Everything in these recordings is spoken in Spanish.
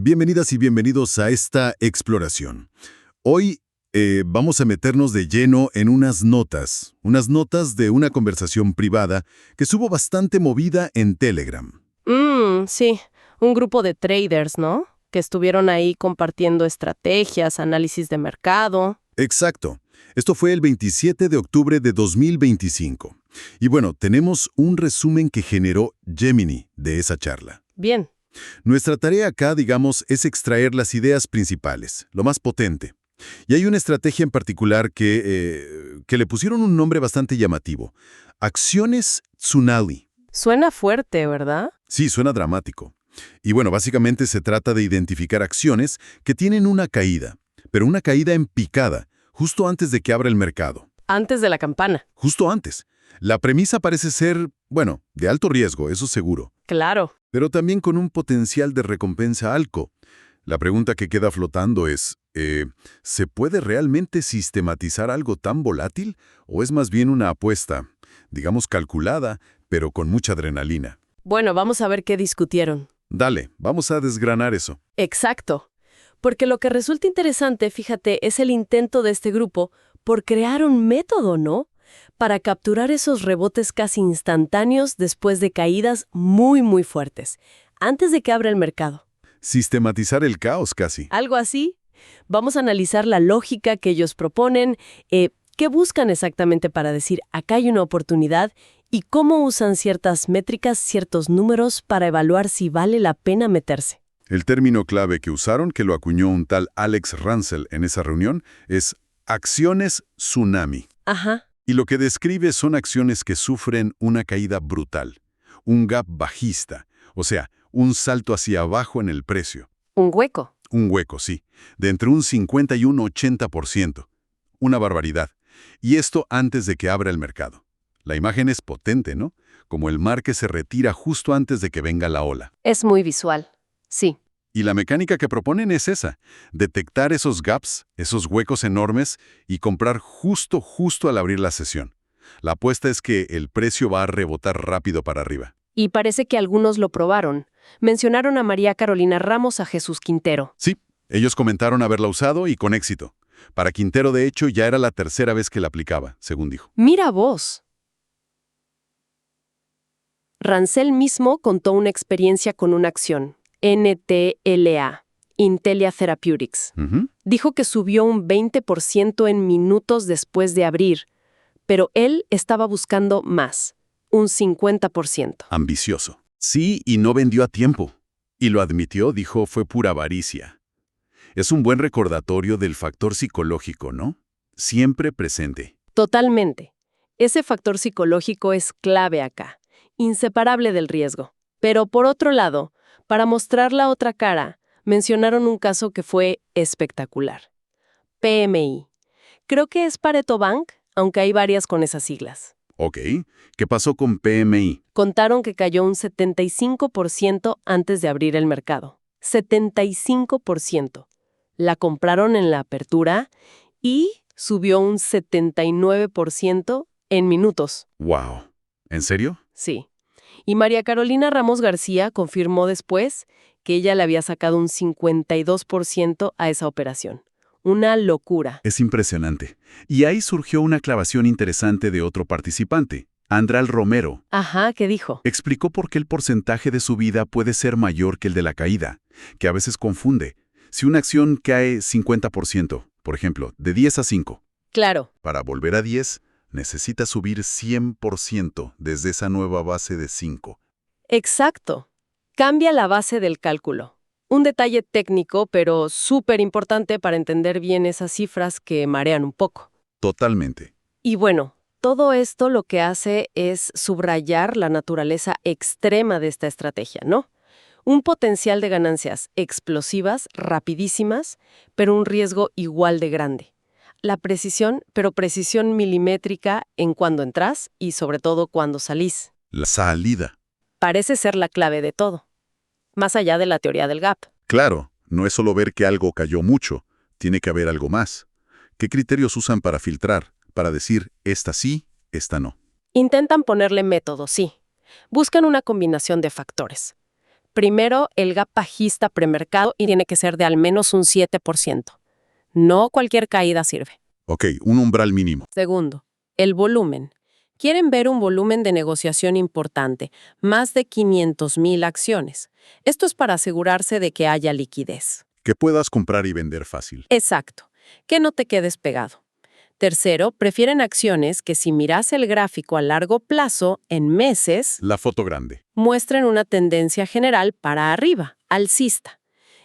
Bienvenidas y bienvenidos a esta exploración. Hoy vamos a meternos de lleno en unas notas de una conversación privada que estuvo bastante movida en Telegram. Sí, un grupo de traders, ¿no? Que estuvieron ahí compartiendo estrategias, análisis de mercado. Exacto. Esto fue el 27 de octubre de 2025. Y bueno, tenemos un resumen que generó Gemini de esa charla. Bien. Nuestra tarea acá, digamos, es extraer las ideas principales, lo más potente. Y hay una estrategia en particular que le pusieron un nombre bastante llamativo. Acciones Tsunami. Suena fuerte, ¿verdad? Sí, suena dramático. Y bueno, básicamente se trata de identificar acciones que tienen una caída, pero una caída en picada, justo antes de que abra el mercado. Antes de la campana. Justo antes. La premisa parece ser, bueno, de alto riesgo, eso seguro, Claro. pero también con un potencial de recompensa alto. La pregunta que queda flotando es, ¿se puede realmente sistematizar algo tan volátil o es más bien una apuesta, digamos calculada, pero con mucha adrenalina? Bueno, vamos a ver qué discutieron. Dale, vamos a desgranar eso. Exacto. Porque lo que resulta interesante, fíjate, es el intento de este grupo por crear un método, ¿no? Para capturar esos rebotes casi instantáneos después de caídas muy, muy fuertes, antes de que abra el mercado. Sistematizar el caos casi. ¿Algo así? Vamos a analizar la lógica que ellos proponen, qué buscan exactamente para decir acá hay una oportunidad y cómo usan ciertas métricas, ciertos números para evaluar si vale la pena meterse. El término clave que usaron, que lo acuñó un tal Alex Ransel en esa reunión, es acciones tsunami. Ajá. Y lo que describe son acciones que sufren una caída brutal, un gap bajista, o sea, un salto hacia abajo en el precio. Un hueco. Un hueco, sí, de entre un 50 y un 80%. Una barbaridad. Y esto antes de que abra el mercado. La imagen es potente, ¿no? Como el mar que se retira justo antes de que venga la ola. Es muy visual. Sí. Y la mecánica que proponen es esa, detectar esos gaps, esos huecos enormes y comprar justo al abrir la sesión. La apuesta es que el precio va a rebotar rápido para arriba. Y parece que algunos lo probaron. Mencionaron a María Carolina Ramos, a Jesús Quintero. Sí, ellos comentaron haberla usado y con éxito. Para Quintero, de hecho, ya era la tercera vez que la aplicaba, según dijo. Mira vos. Ransel mismo contó una experiencia con una acción, NTLA, Intelia Therapeutics. Dijo que subió un 20% en minutos después de abrir, pero él estaba buscando más, un 50%. Ambicioso. Sí, y no vendió a tiempo. Y lo admitió, dijo, fue pura avaricia. Es un buen recordatorio del factor psicológico, ¿no? Siempre presente. Totalmente. Ese factor psicológico es clave acá, inseparable del riesgo. Pero por otro lado, para mostrar la otra cara, mencionaron un caso que fue espectacular. PMI. Creo que es Pareto Bank, aunque hay varias con esas siglas. Ok, ¿qué pasó con PMI? Contaron que cayó un 75% antes de abrir el mercado. 75%. La compraron en la apertura y subió un 79% en minutos. ¡Wow! ¿En serio? Sí. Y María Carolina Ramos García confirmó después que ella le había sacado un 52% a esa operación. Una locura. Es impresionante. Y ahí surgió una clavación interesante de otro participante, Andral Romero. Ajá, ¿qué dijo? Explicó por qué el porcentaje de subida puede ser mayor que el de la caída, que a veces confunde. Si una acción cae 50%, por ejemplo, de 10 a 5, Claro. para volver a 10, necesita subir 100% desde esa nueva base de 5. Exacto. Cambia la base del cálculo. Un detalle técnico, pero súper importante para entender bien esas cifras que marean un poco. Totalmente. Y bueno, todo esto lo que hace es subrayar la naturaleza extrema de esta estrategia, ¿no? Un potencial de ganancias explosivas, rapidísimas, pero un riesgo igual de grande. La precisión, pero precisión milimétrica en cuando entras y sobre todo cuando salís. La salida. Parece ser la clave de todo, más allá de la teoría del gap. Claro, no es solo ver que algo cayó mucho, tiene que haber algo más. ¿Qué criterios usan para filtrar, para decir esta sí, esta no? Intentan ponerle método, sí. Buscan una combinación de factores. Primero, el gap bajista premercado y tiene que ser de al menos un 7%. No cualquier caída sirve. Ok, un umbral mínimo. Segundo, el volumen. Quieren ver un volumen de negociación importante, más de 500,000 acciones. Esto es para asegurarse de que haya liquidez. Que puedas comprar y vender fácil. Exacto, que no te quedes pegado. Tercero, prefieren acciones que si miras el gráfico a largo plazo, en meses, La foto grande. muestren una tendencia general para arriba, alcista.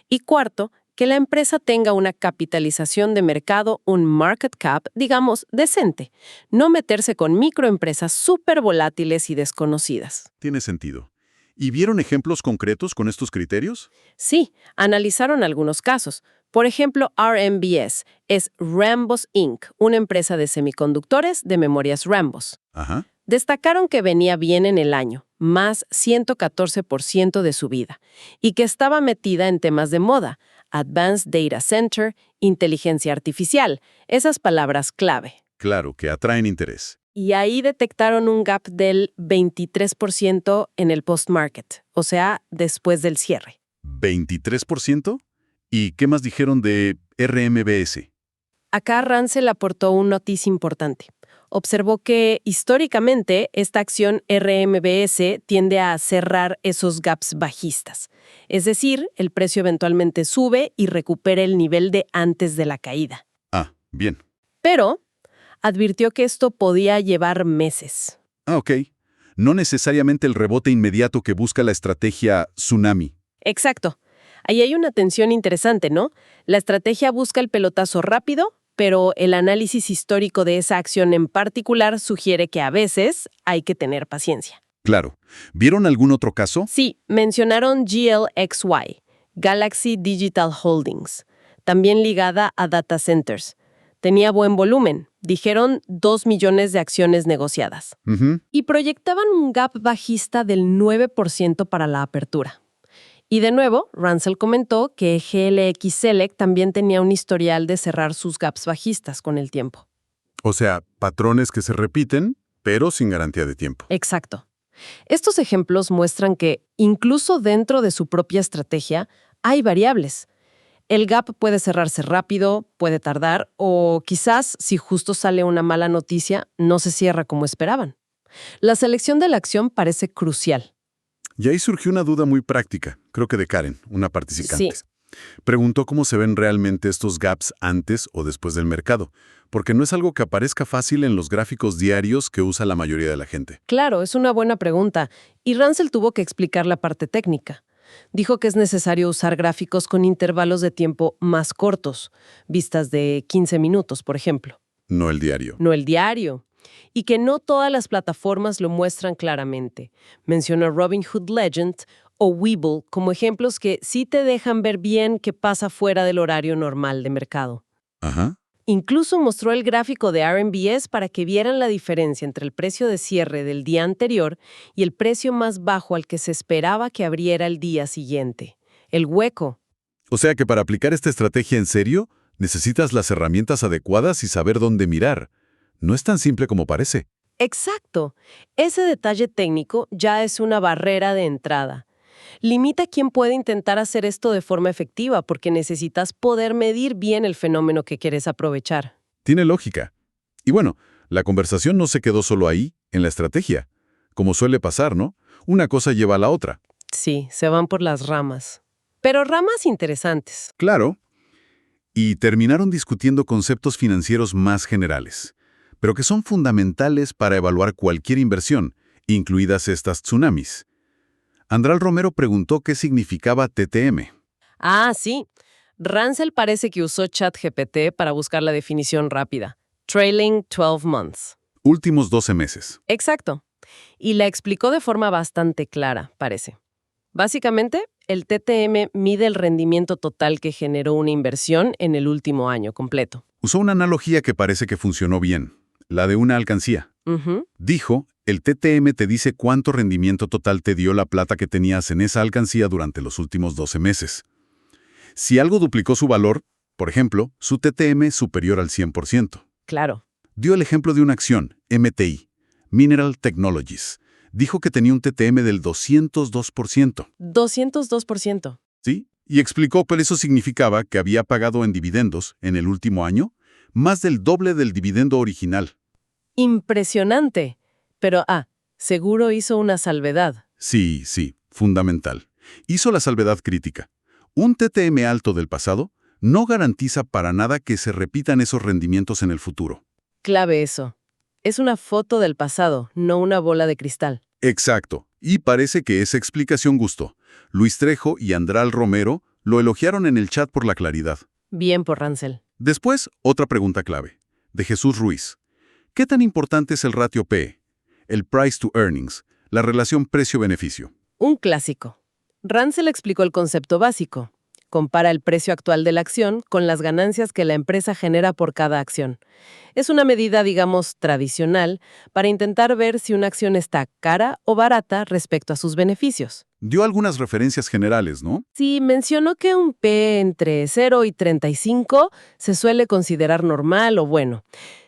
Y cuarto, que la empresa tenga una capitalización de mercado, un market cap, digamos, decente. No meterse con microempresas súper volátiles y desconocidas. Tiene sentido. ¿Y vieron ejemplos concretos con estos criterios? Sí, analizaron algunos casos. Por ejemplo, RMBS es Rambus Inc., una empresa de semiconductores de memorias Rambus. Ajá. Destacaron que venía bien en el año, más 114% de subida, y que estaba metida en temas de moda, Advanced Data Center, inteligencia artificial, esas palabras clave. Claro, que atraen interés. Y ahí detectaron un gap del 23% en el post-market, o sea, después del cierre. ¿23%? ¿Y qué más dijeron de RMBS? Acá Ransel aportó una noticia importante. Observó que, históricamente, esta acción RMBS tiende a cerrar esos gaps bajistas. Es decir, el precio eventualmente sube y recupera el nivel de antes de la caída. Ah, bien. Pero advirtió que esto podía llevar meses. Ah, ok. No necesariamente el rebote inmediato que busca la estrategia tsunami. Exacto. Ahí hay una tensión interesante, ¿no? La estrategia busca el pelotazo rápido, pero el análisis histórico de esa acción en particular sugiere que a veces hay que tener paciencia. Claro. ¿Vieron algún otro caso? Sí, mencionaron GLXY, Galaxy Digital Holdings, también ligada a data centers. Tenía buen volumen, dijeron 2 millones de acciones negociadas. Ujú. Y proyectaban un gap bajista del 9% para la apertura. Y de nuevo, Ransel comentó que GLX Select también tenía un historial de cerrar sus gaps bajistas con el tiempo. O sea, patrones que se repiten, pero sin garantía de tiempo. Exacto. Estos ejemplos muestran que, incluso dentro de su propia estrategia, hay variables. El gap puede cerrarse rápido, puede tardar, o quizás, si justo sale una mala noticia, no se cierra como esperaban. La selección de la acción parece crucial. Y ahí surgió una duda muy práctica, creo que de Karen, una participante. Sí. Preguntó cómo se ven realmente estos gaps antes o después del mercado, porque no es algo que aparezca fácil en los gráficos diarios que usa la mayoría de la gente. Claro, es una buena pregunta, y Ransel tuvo que explicar la parte técnica. Dijo que es necesario usar gráficos con intervalos de tiempo más cortos, vistas de 15 minutos, por ejemplo. No el diario. No el diario. Y que no todas las plataformas lo muestran claramente. Mencionó Robinhood Legend o Webull como ejemplos que sí te dejan ver bien qué pasa fuera del horario normal de mercado. Ajá. Incluso mostró el gráfico de RMBS para que vieran la diferencia entre el precio de cierre del día anterior y el precio más bajo al que se esperaba que abriera el día siguiente. El hueco. O sea que para aplicar esta estrategia en serio, necesitas las herramientas adecuadas y saber dónde mirar. No es tan simple como parece. Exacto. Ese detalle técnico ya es una barrera de entrada. Limita a quien puede intentar hacer esto de forma efectiva porque necesitas poder medir bien el fenómeno que quieres aprovechar. Tiene lógica. Y bueno, la conversación no se quedó solo ahí, en la estrategia. Como suele pasar, ¿no? Una cosa lleva a la otra. Sí, se van por las ramas. Pero ramas interesantes. Claro. Y terminaron discutiendo conceptos financieros más generales, pero que son fundamentales para evaluar cualquier inversión, incluidas estas tsunamis. Andral Romero preguntó qué significaba TTM. Ah, sí. Ransel parece que usó ChatGPT para buscar la definición rápida. Trailing 12 months. Últimos 12 meses. Exacto. Y la explicó de forma bastante clara, parece. Básicamente, el TTM mide el rendimiento total que generó una inversión en el último año completo. Usó una analogía que parece que funcionó bien, la de una alcancía. Ujú. Dijo, el TTM te dice cuánto rendimiento total te dio la plata que tenías en esa alcancía durante los últimos 12 meses. Si algo duplicó su valor, por ejemplo, su TTM es superior al 100%. Claro. Dio el ejemplo de una acción, MTI, Mineral Technologies, Dijo que tenía un TTM del 202%. 202%. ¿Sí? Y explicó que eso significaba que había pagado en dividendos, en el último año, más del doble del dividendo original. Impresionante. Pero, seguro hizo una salvedad. Sí, fundamental. Hizo la salvedad crítica. Un TTM alto del pasado no garantiza para nada que se repitan esos rendimientos en el futuro. Clave eso. Es una foto del pasado, no una bola de cristal. Exacto. Y parece que esa explicación gustó. Luis Trejo y Andral Romero lo elogiaron en el chat por la claridad. Bien por Ransel. Después, otra pregunta clave. De Jesús Ruiz. ¿Qué tan importante es el ratio PE? El Price to Earnings, la relación precio-beneficio. Un clásico. Ransel explicó el concepto básico. Compara el precio actual de la acción con las ganancias que la empresa genera por cada acción. Es una medida, digamos, tradicional para intentar ver si una acción está cara o barata respecto a sus beneficios. Dio algunas referencias generales, ¿no? Sí, mencionó que un P entre 0 y 35 se suele considerar normal o bueno.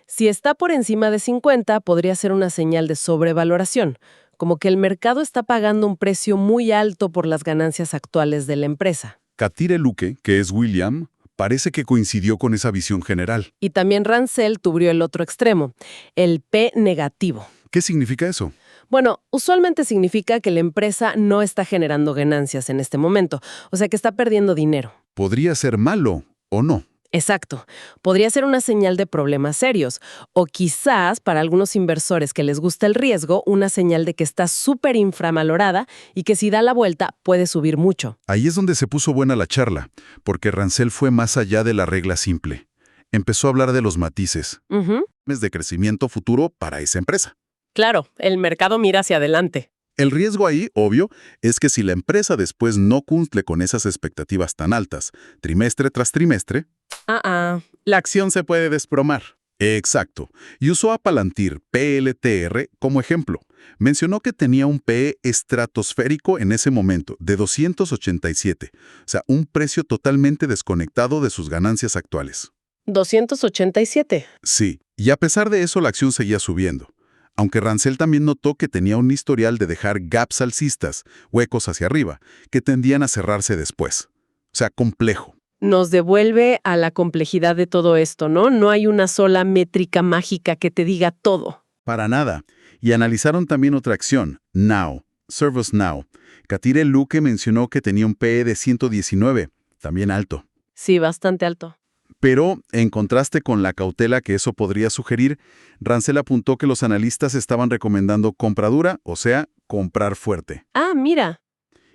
Si está por encima de 50, podría ser una señal de sobrevaloración, como que el mercado está pagando un precio muy alto por las ganancias actuales de la empresa. Katire Luque, que es William, parece que coincidió con esa visión general. Y también Ransel tubrió el otro extremo, el P negativo. ¿Qué significa eso? Bueno, usualmente significa que la empresa no está generando ganancias en este momento, o sea que está perdiendo dinero. Podría ser malo o no. Exacto. Podría ser una señal de problemas serios, o quizás, para algunos inversores que les gusta el riesgo, una señal de que está súper infravalorada y que si da la vuelta puede subir mucho. Ahí es donde se puso buena la charla, porque Ransel fue más allá de la regla simple. Empezó a hablar de los matices, de crecimiento futuro para esa empresa. Claro, el mercado mira hacia adelante. El riesgo ahí, obvio, es que si la empresa después no cumple con esas expectativas tan altas, trimestre tras trimestre, la acción se puede desplomar. Exacto. Y usó a Palantir PLTR como ejemplo. Mencionó que tenía un PE estratosférico en ese momento, de 287. O sea, un precio totalmente desconectado de sus ganancias actuales. 287. Sí, y a pesar de eso la acción seguía subiendo. Aunque Ransel también notó que tenía un historial de dejar gaps alcistas, huecos hacia arriba, que tendían a cerrarse después. O sea, complejo. Nos devuelve a la complejidad de todo esto, ¿no? No hay una sola métrica mágica que te diga todo. Para nada. Y analizaron también otra acción, Now, ServiceNow. Katire Luque mencionó que tenía un PE de 119, también alto. Sí, bastante alto. Pero, en contraste con la cautela que eso podría sugerir, Ransel apuntó que los analistas estaban recomendando compra dura, o sea, comprar fuerte. Mira.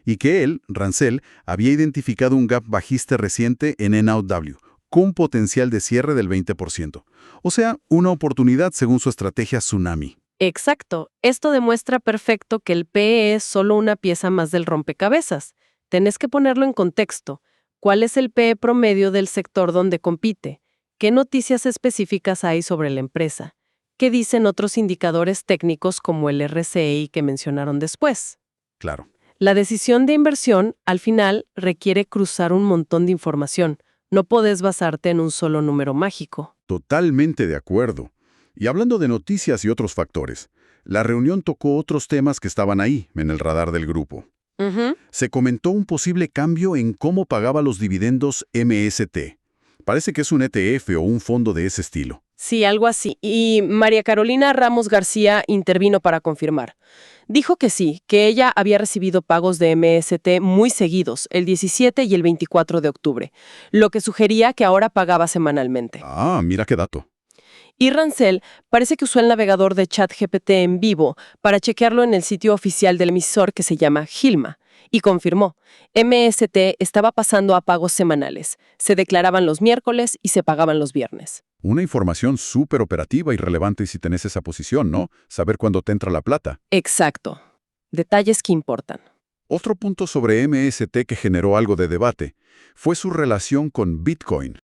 Y que él, Ransel, había identificado un gap bajista reciente en NOW, con un potencial de cierre del 20%. O sea, una oportunidad según su estrategia Tsunami. Exacto. Esto demuestra perfecto que el PE es solo una pieza más del rompecabezas. Tenés que ponerlo en contexto. ¿Cuál es el PE promedio del sector donde compite? ¿Qué noticias específicas hay sobre la empresa? ¿Qué dicen otros indicadores técnicos como el RSI que mencionaron después? Claro. La decisión de inversión, al final, requiere cruzar un montón de información. No podés basarte en un solo número mágico. Totalmente de acuerdo. Y hablando de noticias y otros factores, la reunión tocó otros temas que estaban ahí, en el radar del grupo. Se comentó un posible cambio en cómo pagaba los dividendos MST. Parece que es un ETF o un fondo de ese estilo. Sí, algo así. Y María Carolina Ramos García intervino para confirmar. Dijo que sí, que ella había recibido pagos de MST muy seguidos, el 17 y el 24 de octubre, lo que sugería que ahora pagaba semanalmente. Mira qué dato. Y Ransel parece que usó el navegador de ChatGPT en vivo para chequearlo en el sitio oficial del emisor que se llama Gilma, y confirmó, MST estaba pasando a pagos semanales. Se declaraban los miércoles y se pagaban los viernes. Una información súper operativa y relevante si tenés esa posición, ¿no? Saber cuándo te entra la plata. Exacto. Detalles que importan. Otro punto sobre MST que generó algo de debate fue su relación con Bitcoin.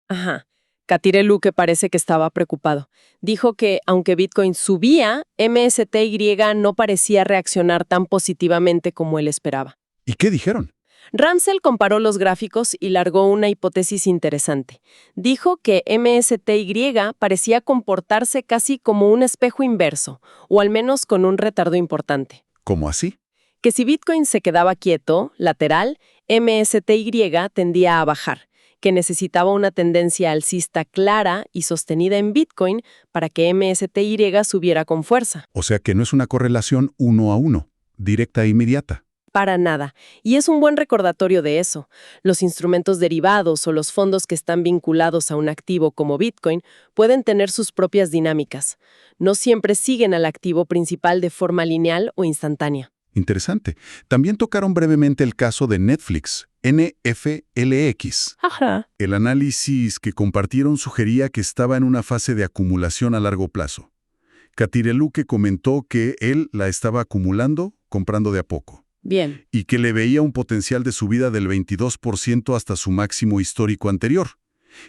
Katire Luque parece que estaba preocupado. Dijo que, aunque Bitcoin subía, MSTY no parecía reaccionar tan positivamente como él esperaba. ¿Y qué dijeron? Ransel comparó los gráficos y largó una hipótesis interesante. Dijo que MSTY parecía comportarse casi como un espejo inverso, o al menos con un retardo importante. ¿Cómo así? Que si Bitcoin se quedaba quieto, lateral, MSTY tendía a bajar, que necesitaba una tendencia alcista clara y sostenida en Bitcoin para que MSTY subiera con fuerza. O sea que no es una correlación uno a uno, directa e inmediata. Para nada. Y es un buen recordatorio de eso. Los instrumentos derivados o los fondos que están vinculados a un activo como Bitcoin pueden tener sus propias dinámicas. No siempre siguen al activo principal de forma lineal o instantánea. Interesante. También tocaron brevemente el caso de Netflix, NFLX. Ajá. El análisis que compartieron sugería que estaba en una fase de acumulación a largo plazo. Catireluque comentó que él la estaba acumulando, comprando de a poco, Bien. y que le veía un potencial de subida del 22% hasta su máximo histórico anterior.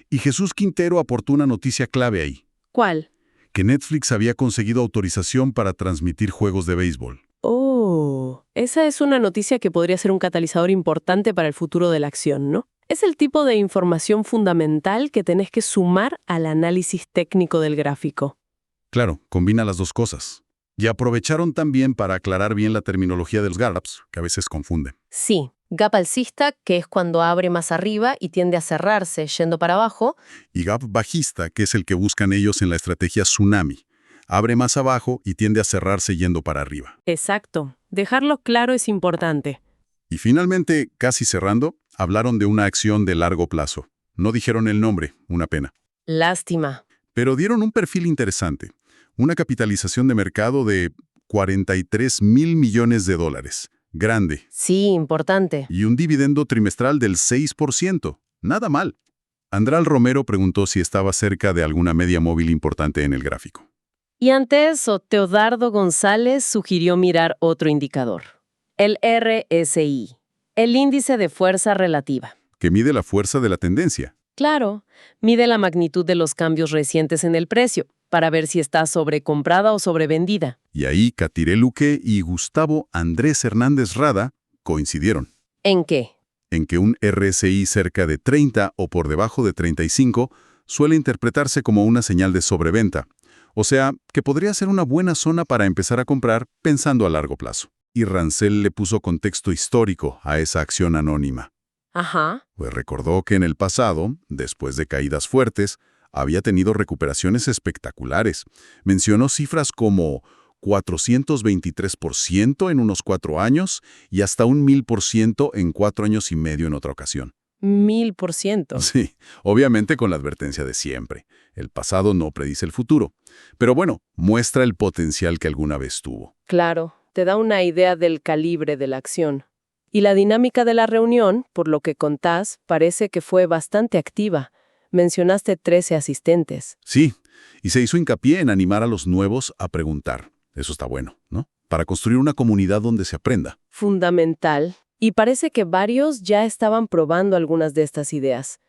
Y Jesús Quintero aportó una noticia clave ahí, ¿Cuál? que Netflix había conseguido autorización para transmitir juegos de béisbol. Oh, esa es una noticia que podría ser un catalizador importante para el futuro de la acción, ¿no? Es el tipo de información fundamental que tenés que sumar al análisis técnico del gráfico. Claro, combina las dos cosas. Y aprovecharon también para aclarar bien la terminología de los gaps, que a veces confunden. Sí, gap alcista, que es cuando abre más arriba y tiende a cerrarse yendo para abajo. Y gap bajista, que es el que buscan ellos en la estrategia tsunami. Abre más abajo y tiende a cerrarse yendo para arriba. Exacto. Dejarlo claro es importante. Y finalmente, casi cerrando, hablaron de una acción de largo plazo. No dijeron el nombre, una pena. Lástima. Pero dieron un perfil interesante. Una capitalización de mercado de 43,000 millones de dólares. Grande. Sí, importante. Y un dividendo trimestral del 6%. Nada mal. Andral Romero preguntó si estaba cerca de alguna media móvil importante en el gráfico. Y ante eso, Teodardo González sugirió mirar otro indicador. El RSI, el índice de fuerza relativa. Que mide la fuerza de la tendencia. Claro, mide la magnitud de los cambios recientes en el precio, para ver si está sobrecomprada o sobrevendida. Y ahí Catireluque y Gustavo Andrés Hernández Rada coincidieron. ¿En qué? En que un RSI cerca de 30 o por debajo de 35 suele interpretarse como una señal de sobreventa. O sea, que podría ser una buena zona para empezar a comprar pensando a largo plazo. Y Rancel le puso contexto histórico a esa acción anónima. Ajá. Pues recordó que en el pasado, después de caídas fuertes, había tenido recuperaciones espectaculares. Mencionó cifras como 423% en unos 4 años y hasta un 1000% en 4 años y medio en otra ocasión. 1000%. Sí, obviamente con la advertencia de siempre. El pasado no predice el futuro. Pero bueno, muestra el potencial que alguna vez tuvo. Claro, te da una idea del calibre de la acción. Y la dinámica de la reunión, por lo que contás, parece que fue bastante activa. Mencionaste 13 asistentes. Sí, y se hizo hincapié en animar a los nuevos a preguntar. Eso está bueno, ¿no? Para construir una comunidad donde se aprenda. Fundamental. Y parece que varios ya estaban probando algunas de estas ideas.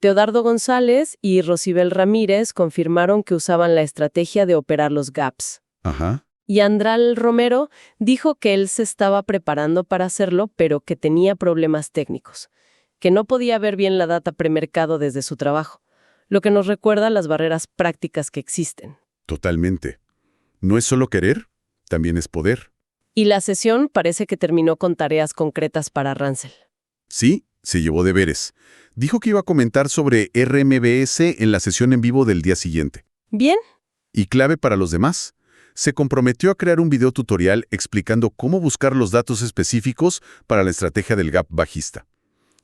Teodardo González y Rosibel Ramírez confirmaron que usaban la estrategia de operar los gaps. Ajá. Y Andral Romero dijo que él se estaba preparando para hacerlo, pero que tenía problemas técnicos, que no podía ver bien la data premercado desde su trabajo, lo que nos recuerda las barreras prácticas que existen. Totalmente. No es solo querer, también es poder. Y la sesión parece que terminó con tareas concretas para Rancel. Sí, se llevó deberes. Dijo que iba a comentar sobre RMBS en la sesión en vivo del día siguiente. ¿Bien? Y clave para los demás. Se comprometió a crear un video tutorial explicando cómo buscar los datos específicos para la estrategia del gap bajista.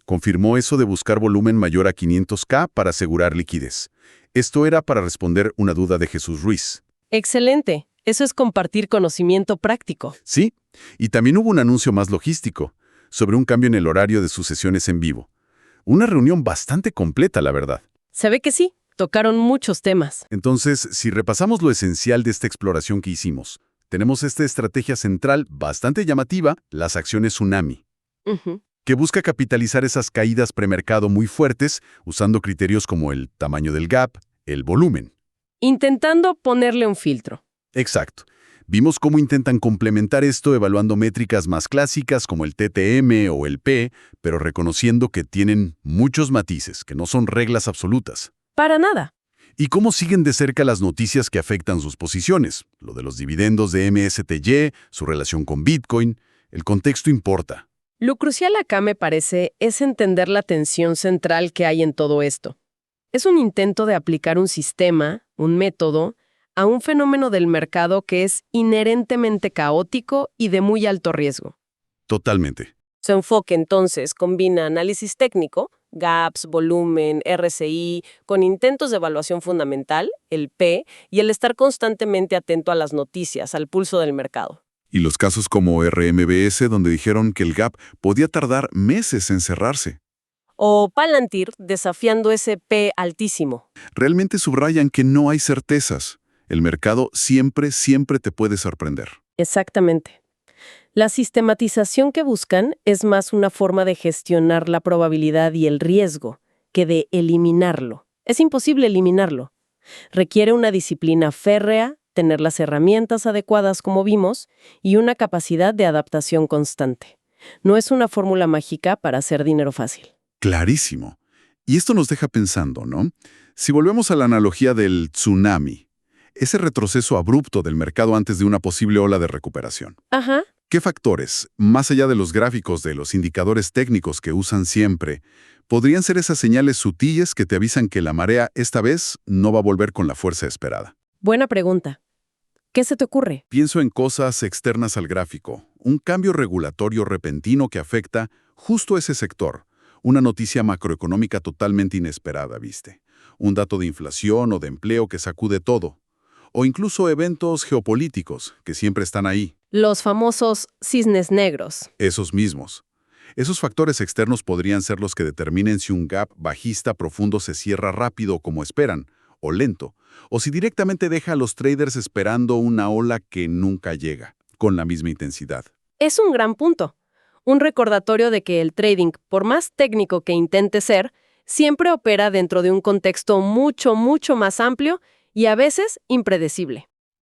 Confirmó eso de buscar volumen mayor a 500K para asegurar liquidez. Esto era para responder una duda de Jesús Ruiz. Excelente. Eso es compartir conocimiento práctico. Sí, y también hubo un anuncio más logístico, sobre un cambio en el horario de sus sesiones en vivo. Una reunión bastante completa, la verdad. Se ve que sí. Tocaron muchos temas. Entonces, si repasamos lo esencial de esta exploración que hicimos, tenemos esta estrategia central bastante llamativa, las acciones tsunami, que busca capitalizar esas caídas premercado muy fuertes usando criterios como el tamaño del gap, el volumen. Intentando ponerle un filtro. Exacto. Vimos cómo intentan complementar esto evaluando métricas más clásicas como el TTM o el P, pero reconociendo que tienen muchos matices, que no son reglas absolutas. Para nada. y cómo siguen de cerca las noticias que afectan sus posiciones. Lo de los dividendos de MSTY, su relación con Bitcoin, el contexto importa. Lo crucial acá, me parece, es entender la tensión central que hay en todo esto. Es un intento de aplicar un sistema, un método, a un fenómeno del mercado que es inherentemente caótico y de muy alto riesgo. Totalmente. Su enfoque, entonces, combina análisis técnico, gaps, volumen, RSI, con intentos de evaluación fundamental, el P, y el estar constantemente atento a las noticias, al pulso del mercado. Y los casos como RMBS, donde dijeron que el gap podía tardar meses en cerrarse. O Palantir, desafiando ese P altísimo. Realmente subrayan que no hay certezas. El mercado siempre te puede sorprender. Exactamente. La sistematización que buscan es más una forma de gestionar la probabilidad y el riesgo que de eliminarlo. Es imposible eliminarlo. Requiere una disciplina férrea, tener las herramientas adecuadas como vimos y una capacidad de adaptación constante. No es una fórmula mágica para hacer dinero fácil. Clarísimo. Y esto nos deja pensando, ¿no? Si volvemos a la analogía del tsunami, ese retroceso abrupto del mercado antes de una posible ola de recuperación. Ajá. ¿Qué factores, más allá de los gráficos de los indicadores técnicos que usan siempre, podrían ser esas señales sutiles que te avisan que la marea esta vez no va a volver con la fuerza esperada? Buena pregunta. ¿Qué se te ocurre? Pienso en cosas externas al gráfico, un cambio regulatorio repentino que afecta justo ese sector, una noticia macroeconómica totalmente inesperada, ¿viste? Un dato de inflación o de empleo que sacude todo, o incluso eventos geopolíticos que siempre están ahí. Los famosos cisnes negros. Esos mismos. Esos factores externos podrían ser los que determinen si un gap bajista profundo se cierra rápido como esperan, o lento, o si directamente deja a los traders esperando una ola que nunca llega, con la misma intensidad. Es un gran punto. Un recordatorio de que el trading, por más técnico que intente ser, siempre opera dentro de un contexto mucho más amplio y a veces impredecible.